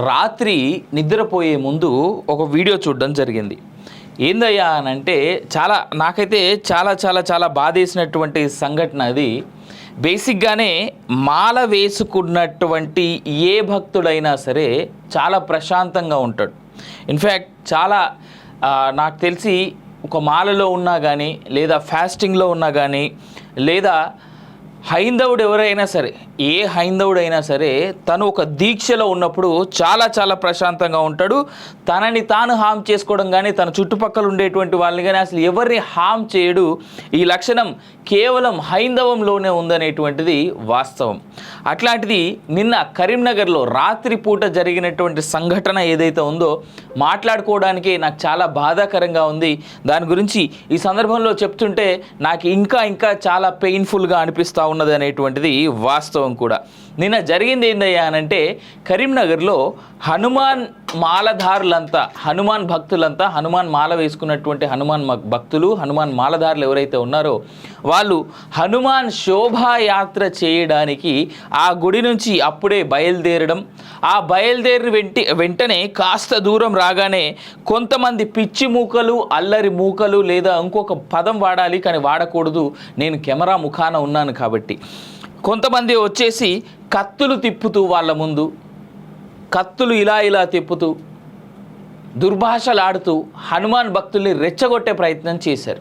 రాత్రి నిద్రపోయే ముందు ఒక వీడియో చూడడం జరిగింది. ఏందయ్యా అని అంటే నాకైతే చాలా బాధేసినటువంటి సంఘటన అది. బేసిక్గానే మాల వేసుకున్నటువంటి ఏ భక్తుడైనా సరే చాలా ప్రశాంతంగా ఉంటాడు. ఇన్ఫ్యాక్ట్ నాకు తెలిసి ఒక మాలలో ఉన్నా కానీ లేదా ఫాస్టింగ్లో ఉన్నా కానీ లేదా హైందవుడు ఎవరైనా సరే ఏ హైందవుడైనా సరే తను ఒక దీక్షలో ఉన్నప్పుడు చాలా ప్రశాంతంగా ఉంటాడు. తనని తాను హామ్ చేసుకోవడం కానీ తన చుట్టుపక్కల ఉండేటువంటి వాళ్ళని కానీ అసలు ఎవరిని హామ్ చేయడు. ఈ లక్షణం కేవలం హైందవంలోనే ఉందనేటువంటిది వాస్తవం. అట్లాంటిది నిన్న కరీంనగర్లో రాత్రిపూట జరిగినటువంటి సంఘటన ఏదైతే ఉందో మాట్లాడుకోవడానికి నాకు చాలా బాధాకరంగా ఉంది. దాని గురించి ఈ సందర్భంలో చెప్తుంటే నాకు ఇంకా చాలా పెయిన్ఫుల్గా అనిపిస్తూ ఉన్నది అనేటువంటిది వాస్తవం కూడా. నిన్న జరిగింది ఏందయ్యా అనంటే కరీంనగర్లో హనుమాన్ మాలధారులంతా హనుమాన్ భక్తులంతా హనుమాన్ మాల వేసుకున్నటువంటి హనుమాన్ భక్తులు హనుమాన్ మాలధారులు ఎవరైతే ఉన్నారో వాళ్ళు హనుమాన్ శోభాయాత్ర చేయడానికి ఆ గుడి నుంచి అప్పుడే బయలుదేరడం, ఆ వెంటనే కాస్త దూరం రాగానే కొంతమంది పిచ్చి మూకలు అల్లరి మూకలు లేదా ఇంకొక పదం వాడాలి కానీ వాడకూడదు, నేను కెమెరా ముఖాన ఉన్నాను కాబట్టి, కొంతమంది వచ్చేసి కత్తులు తిప్పుతూ వాళ్ళ ముందు కత్తులు ఇలా తిప్పుతూ దుర్భాషలాడుతూ హనుమాన్ భక్తుల్ని రెచ్చగొట్టే ప్రయత్నం చేశారు.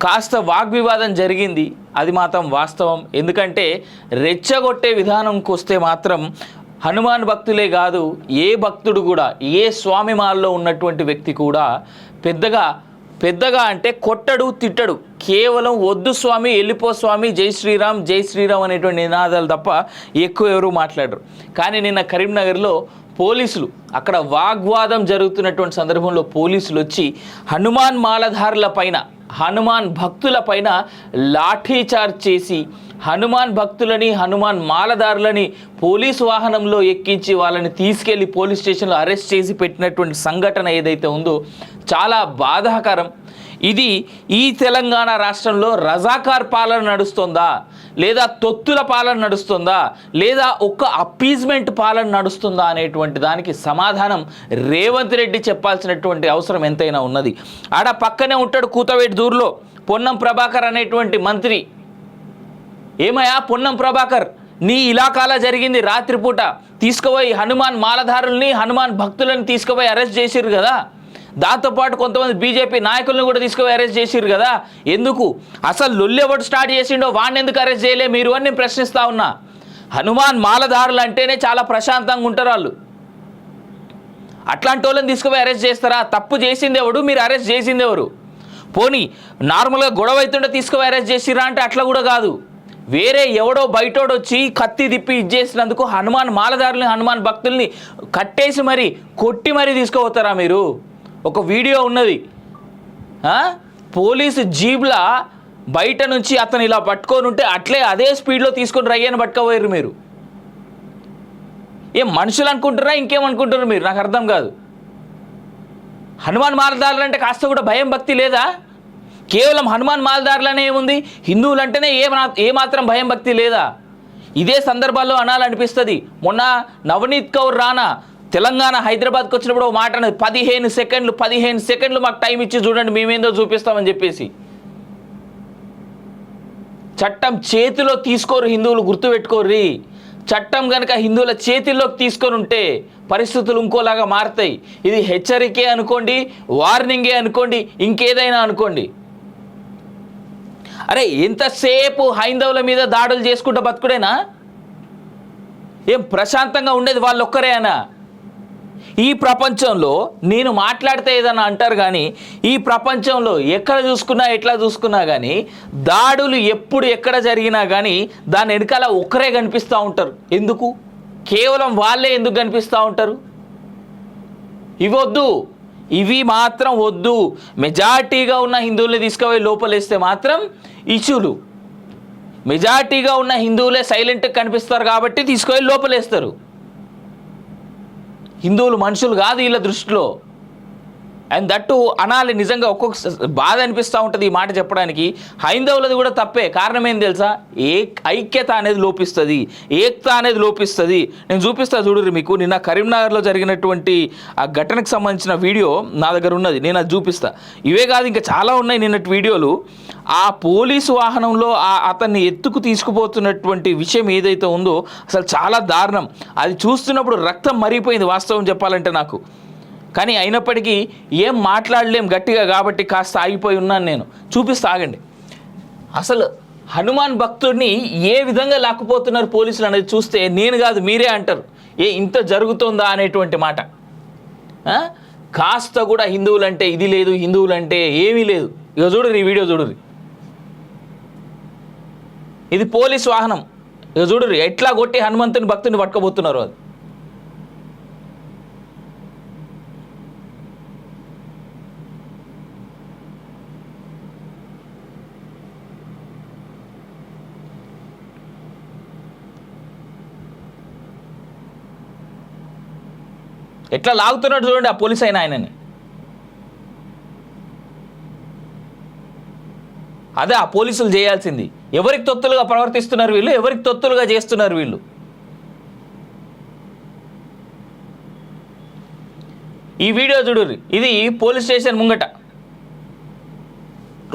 కాస్త వాగ్వివాదం జరిగింది, అది మాత్రం వాస్తవం. ఎందుకంటే రెచ్చగొట్టే విధానంకి వస్తే మాత్రం హనుమాన్ భక్తులే కాదు ఏ భక్తుడు కూడా ఏ స్వామి మాలలో ఉన్నటువంటి వ్యక్తి కూడా పెద్దగా అంటే కొట్టడు తిట్టడు, కేవలం వద్దు స్వామి వెళ్ళిపో స్వామి జై శ్రీరామ్ అనేటువంటి నినాదాలు తప్ప ఎక్కువ ఎవరు మాట్లాడరు. కానీ నిన్న కరీంనగర్లో పోలీసులు అక్కడ వాగ్వాదం జరుగుతున్నటువంటి సందర్భంలో పోలీసులు వచ్చి హనుమాన్ మాలధారుల పైన హనుమాన్ భక్తుల పైన లాఠీచార్జ్ చేసి హనుమాన్ భక్తులని హనుమాన్ మాలధారులని పోలీసు వాహనంలో ఎక్కించి వాళ్ళని తీసుకెళ్లి పోలీస్ స్టేషన్లో అరెస్ట్ చేసి పెట్టినటువంటి సంఘటన ఏదైతే ఉందో చాలా బాధాకరం. ఇది ఈ తెలంగాణ రాష్ట్రంలో రజాకార్ పాలన నడుస్తుందా లేదా తొత్తుల పాలన నడుస్తుందా లేదా ఒక్క అప్పీజ్మెంట్ పాలన నడుస్తుందా అనేటువంటి దానికి సమాధానం రేవంత్ రెడ్డి చెప్పాల్సినటువంటి అవసరం ఎంతైనా ఉన్నది. ఆడ పక్కనే ఉంటాడు కూతవేటి దూరులో పొన్నం ప్రభాకర్ అనేటువంటి మంత్రి. ఏమయ్యా పొన్నం ప్రభాకర్, నీ ఇలాకాలో జరిగింది రాత్రిపూట తీసుకుపోయి హనుమాన్ మాలధారుల్ని హనుమాన్ భక్తులను తీసుకుపోయి అరెస్ట్ చేసిర్రు కదా, దాంతోపాటు కొంతమంది బీజేపీ నాయకులను కూడా తీసుకుపోయి అరెస్ట్ చేసిర్రు కదా, ఎందుకు అసలు లొల్లి ఎవడు స్టార్ట్ చేసిండో వాడిని ఎందుకు అరెస్ట్ చేయలే మీరు అని నేను ప్రశ్నిస్తా ఉన్నా. హనుమాన్ మాలధారులు అంటేనే చాలా ప్రశాంతంగా ఉంటారు వాళ్ళు, అట్లాంటి వాళ్ళని తీసుకుపోయి అరెస్ట్ చేస్తారా? తప్పు చేసింది ఎవడు, మీరు అరెస్ట్ చేసింది ఎవరు? పోనీ నార్మల్గా గొడవ అవుతుంటే తీసుకుపోయి అరెస్ట్ చేసిరా అంటే అట్లా కూడా కాదు, వేరే ఎవడో బయటోడు వచ్చి కత్తి తిప్పి ఇచ్చేసినందుకు హనుమాన్ మాలధారుల్ని హనుమాన్ భక్తుల్ని కట్టేసి మరి కొట్టి మరీ తీసుకుపోతారా మీరు? ఒక వీడియో ఉన్నది, పోలీసు జీబ్లా బయట నుంచి అతను ఇలా పట్టుకొని ఉంటే అదే స్పీడ్లో తీసుకొని రయ్యని పట్టుకోపోయారు మీరు. ఏం మనుషులు అనుకుంటారా ఇంకేమనుకుంటారు మీరు? నాకు అర్థం కాదు. హనుమాన్ మాలధారులు అంటే కాస్త కూడా భయం భక్తి లేదా? కేవలం హనుమాన్ మాలధారులనే ఏముంది, హిందువులు అంటేనే ఏమాత్రం భయం భక్తి లేదా? ఇదే సందర్భాల్లో అనాలనిపిస్తుంది. మొన్న నవనీత్ కౌర్ రానా తెలంగాణ హైదరాబాద్కి వచ్చినప్పుడు ఒక మాట అన్నది, 15 సెకండ్లు మాకు టైం ఇచ్చి చూడండి మేమేందో చూపిస్తామని చెప్పేసి. చట్టం చేతిలో తీసుకోరు హిందువులు, గుర్తుపెట్టుకోర్రి. చట్టం కనుక హిందువుల చేతిల్లోకి తీసుకొని ఉంటే పరిస్థితులు ఇంకోలాగా మారుతాయి. ఇది హెచ్చరికే అనుకోండి, వార్నింగే అనుకోండి, ఇంకేదైనా అనుకోండి. అరే ఎంతసేపు హైందవుల మీద దాడులు చేసుకుంటూ బతుకుడేనా? ఏం ప్రశాంతంగా ఉండేది వాళ్ళు ఒక్కరేనా? ఈ ప్రపంచంలో నేను మాట్లాడితే ఏదన్నా అంటారు కానీ ఈ ప్రపంచంలో ఎక్కడ చూసుకున్నా ఎట్లా చూసుకున్నా కానీ దాడులు ఎక్కడ జరిగినా కానీ దాని వెనకాల ఒక్కరే కనిపిస్తూ ఉంటారు. ఎందుకు? కేవలం వాళ్ళే ఎందుకు కనిపిస్తూ ఉంటారు? ఇవి మాత్రం వద్దు. మెజార్టీగా ఉన్న హిందువుల్ని తీసుకుపోయి లోపలేస్తే మాత్రం ఇష్యూలు. మెజార్టీగా ఉన్న హిందువులే సైలెంట్గా కనిపిస్తారు కాబట్టి తీసుకుపోయి లోపలేస్తారు. హిందువులు మనుషులు కాదు వీళ్ళ దృష్టిలో. అండ్ దట్టు అనాలి. నిజంగా ఒక్కొక్క బాధ అనిపిస్తూ ఉంటుంది ఈ మాట చెప్పడానికి. హైందవులది కూడా తప్పే. కారణం ఏం తెలుసా? ఐక్యత అనేది లోపిస్తుంది, ఏకత అనేది లోపిస్తుంది. నేను చూపిస్తా చూడుర్రి మీకు. నిన్న కరీంనగర్లో జరిగినటువంటి ఆ ఘటనకు సంబంధించిన వీడియో నా దగ్గర ఉన్నది, నేను అది చూపిస్తా. ఇవే కాదు ఇంకా చాలా ఉన్నాయి నిన్నటి వీడియోలు. ఆ పోలీసు వాహనంలో అతన్ని ఎత్తుకు తీసుకుపోతున్నటువంటి విషయం ఏదైతే ఉందో అసలు చాలా దారుణం. అది చూస్తున్నప్పుడు రక్తం మరిగిపోయింది వాస్తవం చెప్పాలంటే నాకు. కానీ అయినప్పటికీ ఏం మాట్లాడలేం గట్టిగా, కాబట్టి కాస్త ఆగిపోయి ఉన్నాను నేను. చూపిస్తా ఆగండి. అసలు హనుమాన్ భక్తుడిని ఏ విధంగా లాక్కుపోతున్నారు పోలీసులు అనేది చూస్తే నేను కాదు మీరే అంటారు ఇంత జరుగుతుందా అనేటువంటి మాట. కాస్త కూడా హిందువులంటే ఇది లేదు, హిందువులంటే ఏమీ లేదు. ఇక చూడరు, ఈ వీడియో చూడరు. ఇది పోలీస్ వాహనం. ఇక చూడరు ఎట్లా కొట్టి హనుమంతుని భక్తుని పట్టుకోబోతున్నారు. అది ఎట్లా లాగుతున్నాడు చూడండి ఆ పోలీస్ అయిన ఆయనని. అదే ఆ పోలీసులు చేయాల్సింది. ఎవరికి తొత్తులుగా ప్రవర్తిస్తున్నారు వీళ్ళు, ఎవరికి తొత్తులుగా చేస్తున్నారు వీళ్ళు. ఈ వీడియో చూడుర్రి. ఇది పోలీస్ స్టేషన్ ముంగట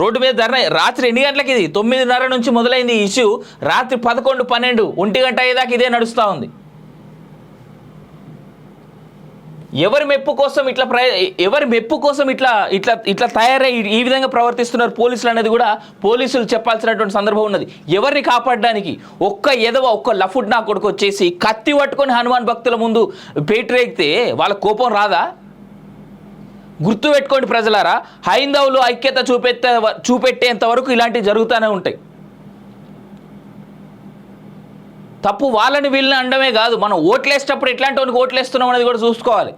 రోడ్డు మీద ధర్నా. రాత్రి ఎన్ని గంటలకి? ఇది 9:30 నుంచి మొదలైంది ఈ ఇష్యూ. రాత్రి 11, 12, 1 గంట అయ్యేదాకా ఇదే నడుస్తూ ఉంది. ఎవరి మెప్పు కోసం ఇట్లా తయారై ఈ విధంగా ప్రవర్తిస్తున్నారు పోలీసులు అనేది కూడా పోలీసులు చెప్పాల్సినటువంటి సందర్భం ఉన్నది. ఎవరిని కాపాడడానికి? ఒక్క లఫుడ్ నా కొడుకు వచ్చేసి కత్తి పట్టుకొని హనుమాన్ భక్తుల ముందు పేటరేగితే వాళ్ళ కోపం రాదా? గుర్తు పెట్టుకోండి ప్రజలారా, హైందవులు ఐక్యత చూపెట్టేంత వరకు ఇలాంటివి జరుగుతూనే ఉంటాయి. తప్పు వాళ్ళని వీళ్ళని అనడమే కాదు, మనం ఓట్లేసేటప్పుడు ఎట్లాంటి వానికి ఓట్లేస్తున్నాం అనేది కూడా చూసుకోవాలి.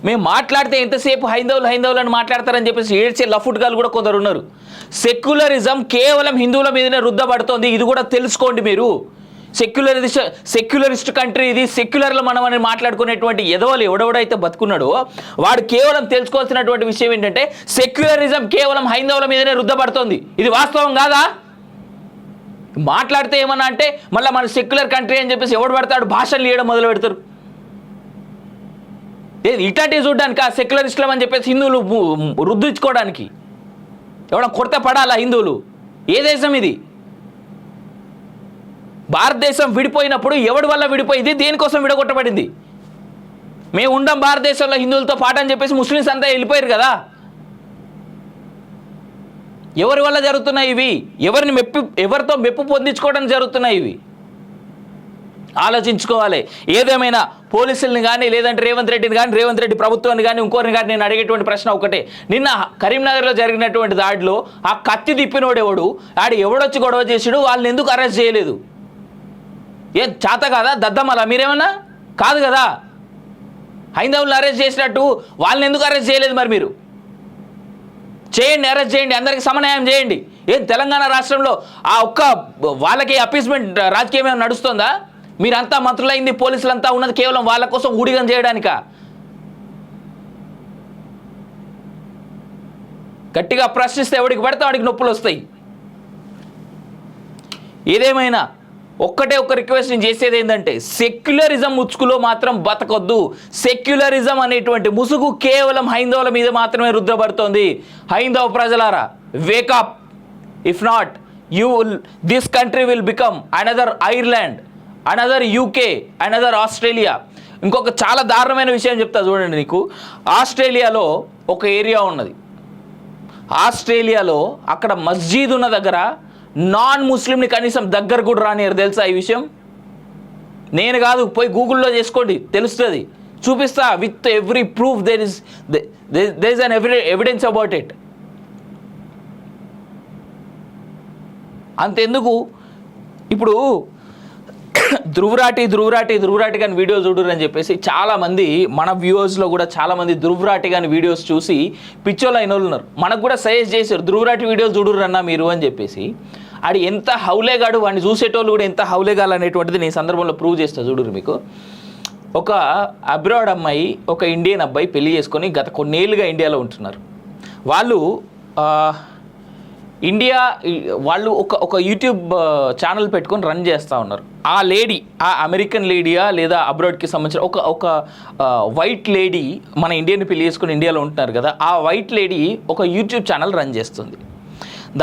మేము మాట్లాడితే ఎంతసేపు హైందవులు అని మాట్లాడతారని చెప్పేసి ఏడ్చే లఫుట్గాలు కూడా కొందరు ఉన్నారు. సెక్యులరిజం కేవలం హిందువుల మీదనే రుద్దబడుతోంది, ఇది కూడా తెలుసుకోండి మీరు. సెక్యులరిస్ట్ కంట్రీ ఇది, సెక్యులర్లో మనం అని మాట్లాడుకునేటువంటి ఎదవలు ఎవడెవడైతే బతుకున్నాడో వాడు కేవలం తెలుసుకోవాల్సినటువంటి విషయం ఏంటంటే సెక్యులరిజం కేవలం హైందవుల మీదనే రుద్దబడుతోంది. ఇది వాస్తవం కాదా? మాట్లాడితే ఏమన్నా అంటే మళ్ళీ మన సెక్యులర్ కంట్రీ అని చెప్పేసి ఎవడు పడతాడు భాషలు ఇవ్వడం మొదలు పెడతారు. ఇట్లాంటివి చూడడానికి ఆ సెక్యులరిస్టులం అని చెప్పేసి హిందువులు రుద్దించుకోవడానికి ఎవడ కొరత పడాలా హిందువులు? ఏ దేశం ఇది? భారతదేశం విడిపోయినప్పుడు ఎవడి వల్ల విడిపోయింది, దేనికోసం విడగొట్టబడింది? మేము ఉండం భారతదేశంలో హిందువులతో పాటు అని చెప్పేసి ముస్లిమ్స్ అంతా వెళ్ళిపోయారు కదా. ఎవరి వల్ల జరుగుతున్నాయి ఇవి? ఎవరితో మెప్పు పొందించుకోవడానికి జరుగుతున్నాయి ఇవి? ఆలోచించుకోవాలి. ఏదేమైనా పోలీసుల్ని కానీ లేదంటే రేవంత్ రెడ్డి ప్రభుత్వాన్ని కానీ ఇంకోరిని కానీ నేను అడిగేటువంటి ప్రశ్న ఒకటే. నిన్న కరీంనగర్లో జరిగినటువంటి దాడిలో ఆ కత్తి తిప్పినోడు ఎవడొచ్చి గొడవ చేసాడు, వాళ్ళని ఎందుకు అరెస్ట్ చేయలేదు? ఏం చేత కాదా దద్దమ్మలా మీరేమన్నా? కాదు కదా. హైందవులను అరెస్ట్ చేసినట్టు వాళ్ళని ఎందుకు అరెస్ట్ చేయలేదు? మరి మీరు చేయండి, అరెస్ట్ చేయండి, అందరికీ సమన్యాయం చేయండి. ఏం తెలంగాణ రాష్ట్రంలో ఆ ఒక్క వాళ్ళకి అపీస్మెంట్ రాజకీయం ఏమైనా నడుస్తుందా? మీరంతా మంత్రులైంది, పోలీసులంతా ఉన్నది కేవలం వాళ్ళ కోసం ఊడిగం చేయడానిక? గట్టిగా ప్రశ్నిస్తే ఎవడికి పడితే వాడికి నొప్పులు వస్తాయి. ఏదేమైనా ఒక్క రిక్వెస్ట్ నేను చేసేది ఏంటంటే సెక్యులరిజం ముసుగులో మాత్రం బతకొద్దు. సెక్యులరిజం అనేటువంటి ముసుగు కేవలం హైందవుల మీద మాత్రమే రుద్రబడుతోంది. హైందవ ప్రజలారా, wake up. If not this country will become another Ireland, another UK, another Australia. ఇంకొక చాలా దారుణమైన విషయం చెప్తా చూడండి నీకు. ఆస్ట్రేలియాలో ఒక ఏరియా ఉన్నది. ఆస్ట్రేలియాలో అక్కడ మస్జీద్ ఉన్న దగ్గర నాన్ ముస్లింని కనీసం దగ్గర కూడా రానియరు. తెలుసా ఈ విషయం? నేను కాదు, పోయి గూగుల్లో చేసుకోండి, తెలుస్తుంది. చూపిస్తా with every proof. There is an evidence about it. అంతెందుకు, ఇప్పుడు ధృవరాటి కానీ వీడియో చూడరు అని చెప్పేసి చాలామంది మన వ్యూవర్స్లో కూడా చాలామంది ధృవరాటి కానీ వీడియోస్ చూసి పిచ్చోళ్ళు అయిన వాళ్ళు ఉన్నారు. మనకు కూడా సజెస్ట్ చేశారు ధృవరాటి వీడియోస్ చూడరు అన్నా మీరు అని చెప్పేసి. ఆడు ఎంత హౌలేగాడు, వాడిని చూసేటోళ్ళు కూడా ఎంత హౌలేగాలు అనేటువంటిది నేను సందర్భంలో ప్రూవ్ చేస్తా చూడరు మీకు. ఒక అబ్రాడ్ అమ్మాయి ఒక ఇండియన్ అబ్బాయి పెళ్లి చేసుకొని గత కొన్నేళ్ళుగా ఇండియాలో ఉంటున్నారు. వాళ్ళు వాళ్ళు ఒక యూట్యూబ్ ఛానల్ పెట్టుకొని రన్ చేస్తూ ఉన్నారు. ఆ లేడీ, ఆ అమెరికన్ లేడీయా లేదా అబ్రాడ్కి సంబంధించిన ఒక వైట్ లేడీ మన ఇండియన్ పెళ్లి చేసుకుని ఇండియాలో ఉంటున్నారు కదా, ఆ వైట్ లేడీ ఒక యూట్యూబ్ ఛానల్ రన్ చేస్తుంది.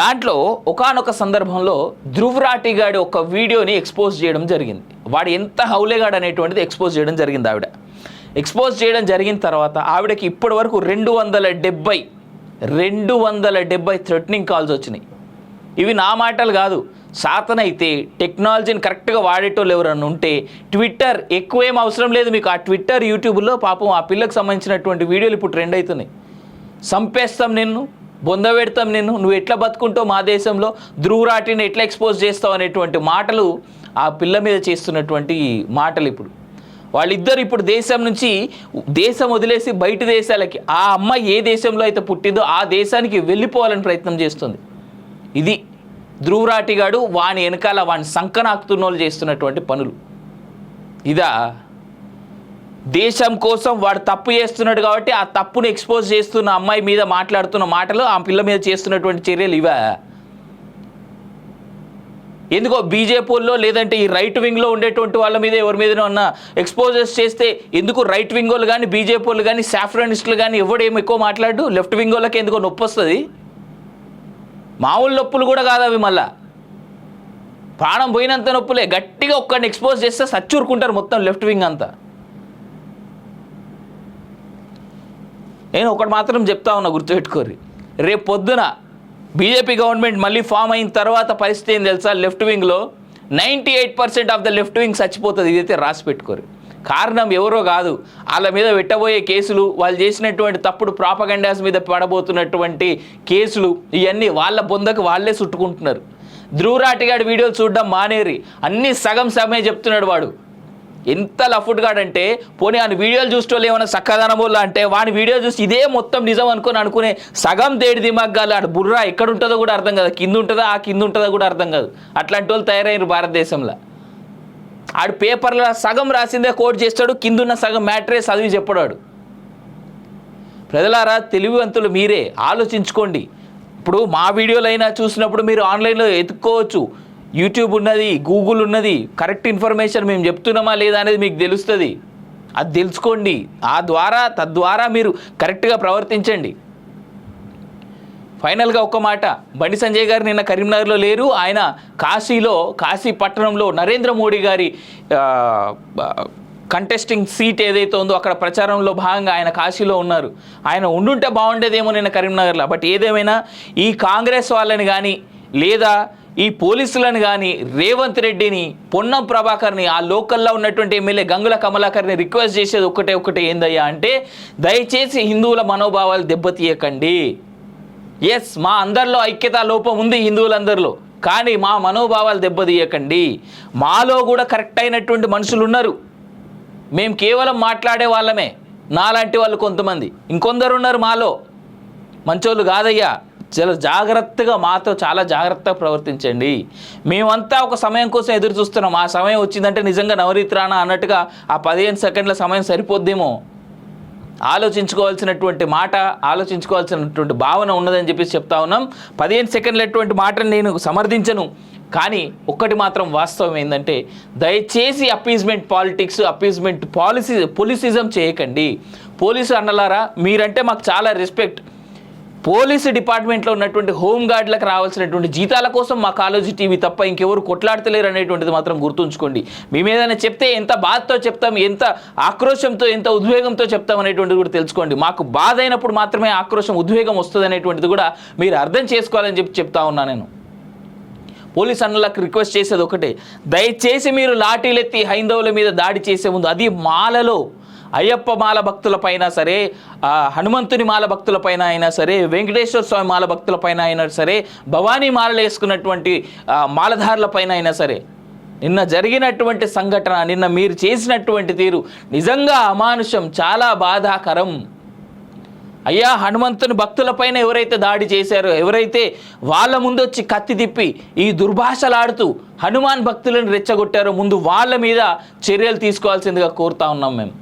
దాంట్లో ఒకానొక సందర్భంలో ధ్రువ్ రాఠీ గాడి ఒక వీడియోని ఎక్స్పోజ్ చేయడం జరిగింది. వాడు ఎంత హౌలేగాడు అనేటువంటిది ఎక్స్పోజ్ చేయడం జరిగింది. ఆవిడ ఎక్స్పోజ్ చేయడం జరిగిన తర్వాత ఆవిడకి ఇప్పటి వరకు 270 థ్రెటనింగ్ కాల్స్ వచ్చినాయి. ఇవి నా మాటలు కాదు. సాతనైతే టెక్నాలజీని కరెక్ట్గా వాడేటోళ్ళు ఎవరన్నా ఉంటే ట్విట్టర్ ఎక్కువేం అవసరం లేదు మీకు. ఆ ట్విట్టర్ యూట్యూబ్లో పాపం ఆ పిల్లకి సంబంధించినటువంటి వీడియోలు ఇప్పుడు ట్రెండ్ అవుతున్నాయి. సంపేస్తాం నిన్ను, బొంద పెడతాం నిన్ను, నువ్వు ఎట్లా బతుకుంటావు మా దేశంలో, ధ్రువ్ రాఠీని ఎట్లా ఎక్స్పోజ్ చేస్తావు అనేటువంటి మాటలు ఆ పిల్ల మీద చేస్తున్నటువంటి మాటలు. ఇప్పుడు వాళ్ళిద్దరు ఇప్పుడు దేశం వదిలేసి బయట దేశాలకి, ఆ అమ్మాయి ఏ దేశంలో అయితే పుట్టిందో ఆ దేశానికి వెళ్ళిపోవాలని ప్రయత్నం చేస్తుంది. ఇది ధ్రువ్ రాఠీ గాడు వాని వెనకాల వాని సంకనాకుతున్నోళ్ళు చేస్తున్నటువంటి పనులు. ఇదా దేశం కోసం వాడు తప్పు చేస్తున్నాడు కాబట్టి ఆ తప్పును ఎక్స్పోజ్ చేస్తున్న అమ్మాయి మీద మాట్లాడుతున్న మాటలు, ఆ పిల్ల మీద చేస్తున్నటువంటి చర్యలు ఇవా? ఎందుకో బీజేపీలో లేదంటే ఈ రైట్ వింగ్లో ఉండేటువంటి వాళ్ళ మీద ఎవరి మీద ఉన్న ఎక్స్పోజర్స్ చేస్తే ఎందుకు రైట్ వింగ్ వాళ్ళు కానీ బీజేపీ వాళ్ళు కానీ సాఫ్రానిస్టులు కానీ ఎవడేమి ఎక్కువ మాట్లాడు, లెఫ్ట్ వింగ్ వాళ్ళకి ఎందుకో నొప్పి వస్తుంది. మామూలు నొప్పులు కూడా కాదు అవి, మళ్ళా ప్రాణం పోయినంత నొప్పులే. గట్టిగా ఒక్కడిని ఎక్స్పోజ్ చేస్తే సచ్చూరుకుంటారు మొత్తం లెఫ్ట్ వింగ్ అంతా. నేను ఒకటి మాత్రం చెప్తా ఉన్నా, గుర్తుపెట్టుకోర్రి, రేపు పొద్దున బీజేపీ గవర్నమెంట్ మళ్ళీ ఫామ్ అయిన తర్వాత పరిస్థితి ఏం తెలుసా? లెఫ్ట్ వింగ్లో 98% ఆఫ్ ద లెఫ్ట్ వింగ్ చచ్చిపోతుంది. ఇదైతే రాసి పెట్టుకోరు. కారణం ఎవరో కాదు, వాళ్ళ మీద పెట్టబోయే కేసులు, వాళ్ళు చేసినటువంటి తప్పుడు ప్రాపగండాస్ మీద పడబోతున్నటువంటి కేసులు, ఇవన్నీ వాళ్ళ బొందకు వాళ్ళే చుట్టుకుంటున్నారు. ధ్రువ్ రాఠీ గాడి వీడియోలు చూడడం మానేరి, అన్నీ సగం సగమే చెప్తున్నాడు వాడు. ఎంత లఫుట్గాడంటే, పోనీ ఆయన వీడియోలు చూసేవాళ్ళు ఏమైనా చక్కదనమోళ్ళ అంటే వాని వీడియో చూసి ఇదే మొత్తం నిజం అనుకునే సగం దేడి దిమాగ్గాలు. ఆడు బుర్రా ఎక్కడ ఉంటుందో కూడా అర్థం కాదు, కింద ఉంటుందా ఆ కింద ఉంటుందో కూడా అర్థం కాదు. అట్లాంటి వాళ్ళు తయారయ్యారు భారతదేశంలో. ఆడు పేపర్లో సగం రాసిందే కోట్ చేస్తాడు, కిందున్న సగం మ్యాటరే చదివి చెప్పడాడు. ప్రజలారా, తెలివివంతులు మీరే, ఆలోచించుకోండి. ఇప్పుడు మా వీడియోలైనా చూసినప్పుడు మీరు ఆన్లైన్లో ఎత్తుక్కోవచ్చు. యూట్యూబ్ ఉన్నది, గూగుల్ ఉన్నది, కరెక్ట్ ఇన్ఫర్మేషన్ మేము చెప్తున్నామా లేదా అనేది మీకు తెలుస్తుంది. అది తెలుసుకోండి. తద్వారా మీరు కరెక్ట్గా ప్రవర్తించండి. ఫైనల్గా ఒక్క మాట, బండి సంజయ్ గారు నిన్న కరీంనగర్లో లేరు. ఆయన కాశీ పట్టణంలో నరేంద్ర మోడీ గారి కంటెస్టింగ్ సీట్ ఏదైతే ఉందో అక్కడ ప్రచారంలో భాగంగా ఆయన కాశీలో ఉన్నారు. ఆయన ఉండుంటే బాగుండేదేమో నిన్న కరీంనగర్లో. బట్ ఏదేమైనా ఈ కాంగ్రెస్ వాళ్ళని కానీ లేదా ఈ పోలీసులను కానీ రేవంత్ రెడ్డిని, పొన్నం ప్రభాకర్ని, ఆ లోకల్లో ఉన్నటువంటి ఎమ్మెల్యే గంగుల కమలాకర్ని రిక్వెస్ట్ చేసేది ఒకటే ఏందయ్యా అంటే, దయచేసి హిందువుల మనోభావాలు దెబ్బతీయకండి. ఎస్, మా అందరిలో ఐక్యతా లోపం ఉంది హిందువులందరిలో, కానీ మా మనోభావాలు దెబ్బతీయకండి. మాలో కూడా కరెక్ట్ అయినటువంటి మనుషులు ఉన్నారు. మేము కేవలం మాట్లాడే వాళ్ళమే. నాలాంటి వాళ్ళు కొంతమంది, ఇంకొందరు ఉన్నారు మాలో, మంచోళ్ళు కాదయ్యా. చాలా జాగ్రత్తగా, మాతో చాలా జాగ్రత్తగా ప్రవర్తించండి. మేమంతా ఒక సమయం కోసం ఎదురు చూస్తున్నాం. ఆ సమయం వచ్చిందంటే నిజంగా నవరీత్రాణ అన్నట్టుగా ఆ 15 సెకండ్ల సమయం సరిపోద్దేమో. ఆలోచించుకోవాల్సినటువంటి మాట, ఆలోచించుకోవాల్సినటువంటి భావన ఉన్నదని చెప్పేసి చెప్తా ఉన్నాం. 15 సెకండ్లటువంటి మాటను నేను సమర్థించను, కానీ ఒక్కటి మాత్రం వాస్తవం ఏంటంటే, దయచేసి అపీజ్మెంట్ పాలిటిక్స్, అపీజ్మెంట్ పొలిసిజం చేయకండి. పోలీసు అన్నలారా, మీరంటే మాకు చాలా రెస్పెక్ట్. పోలీసు డిపార్ట్మెంట్లో ఉన్నటువంటి హోంగార్డులకు రావాల్సినటువంటి జీతాల కోసం మా కాలేజీ టీవీ తప్ప ఇంకెవరు కొట్లాడతలేరు అనేటువంటిది మాత్రం గుర్తుంచుకోండి. మేము ఏదైనా చెప్తే ఎంత బాధతో చెప్తాం, ఎంత ఆక్రోశంతో, ఎంత ఉద్వేగంతో చెప్తాం అనేటువంటిది కూడా తెలుసుకోండి. మాకు బాధ అయినప్పుడు మాత్రమే ఆక్రోశం, ఉద్వేగం వస్తుంది అనేటువంటిది కూడా మీరు అర్థం చేసుకోవాలని చెప్తా ఉన్నా. నేను పోలీస్ అన్నలకు రిక్వెస్ట్ చేసేది ఒకటే, దయచేసి మీరు లాఠీలెత్తి హైందవుల మీద దాడి చేసే ముందు, అది మాలలో అయ్యప్ప మాల భక్తులపైన సరే, హనుమంతుని మాల భక్తులపైన అయినా సరే, వెంకటేశ్వర స్వామి మాల భక్తులపైన అయినా సరే, భవానీ మాలలు వేసుకున్నటువంటి మాలధారులపైన అయినా సరే, నిన్న జరిగినటువంటి సంఘటన, నిన్న మీరు చేసినటువంటి తీరు నిజంగా అమానుషం, చాలా బాధాకరం. అయ్యా హనుమంతుని భక్తులపైన ఎవరైతే దాడి చేశారో, ఎవరైతే వాళ్ళ ముందు వచ్చి కత్తి తిప్పి ఈ దుర్భాషలాడుతూ హనుమాన్ భక్తులను రెచ్చగొట్టారో ముందు వాళ్ళ మీద చర్యలు తీసుకోవాల్సిందిగా కోరుతా ఉన్నాం మేము.